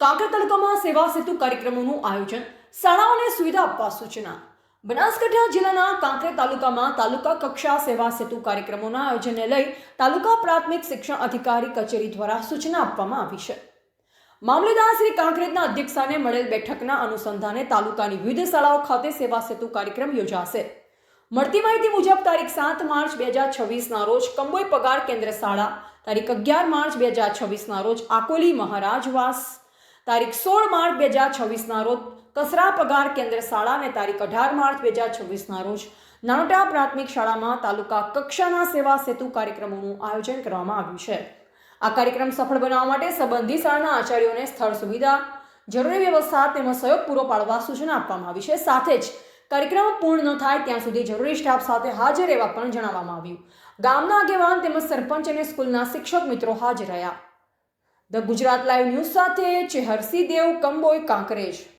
કાંકરેજ તાલુકામાં સેવા સેતુ કાર્યક્રમોનું આયોજન, શાળાઓને સુવિધા આપવા સૂચના. બનાસકાંઠા જિલ્લાના કાંકરેજ તાલુકામાં તાલુકા કક્ષા સેવા સેતુ કાર્યક્રમોના આયોજનને લઈ તાલુકા પ્રાથમિક શિક્ષણ અધિકારી કચેરી દ્વારા સૂચના આપવામાં આવી છે. મામલેદાર શ્રી કાંકરેજના અધ્યક્ષસ્થાને મળેલ બેઠકના અનુસંધાને તાલુકાની વિવિધ શાળાઓ ખાતે સેવા સેતુ કાર્યક્રમ યોજાશે. મળતી માહિતી મુજબ તારીખ 7 માર્ચ 2026ના રોજ કંબોઈ પગાર કેન્દ્ર શાળા, તારીખ 11 માર્ચ 2026ના રોજ આકોલી મહારાજવાસ, તારીખ 16 માર્ચ 2026ના રોજ કસરા પગાર કેન્દ્ર શાળા અને તારીખ 18 માર્ચ 2026ના રોજ નાનોટા પ્રાથમિક શાળામાં તાલુકા કક્ષાના સેવા સેતુ કાર્યક્રમોનું આયોજન કરવામાં આવ્યું છે. આ કાર્યક્રમ સફળ બનાવવા માટે સંબંધિત શાળાના આચાર્યોને સ્થળ સુવિધા, જરૂરી વ્યવસ્થા તેમજ સહયોગ પૂરો પાડવા સૂચના આપવામાં આવી છે. સાથે જ કાર્યક્રમ પૂર્ણ ન થાય ત્યાં સુધી જરૂરી સ્ટાફ સાથે હાજર રહેવા પણ જણાવવામાં આવ્યું. ગામના આગેવાન તેમજ સરપંચ અને સ્કૂલના શિક્ષક મિત્રો હાજર રહ્યા. ધ ગુજરાત લાઈવ ન્યૂઝ સાથે ચેહરસિંહ દેવ, કંબોઈ, કાંકરેજ.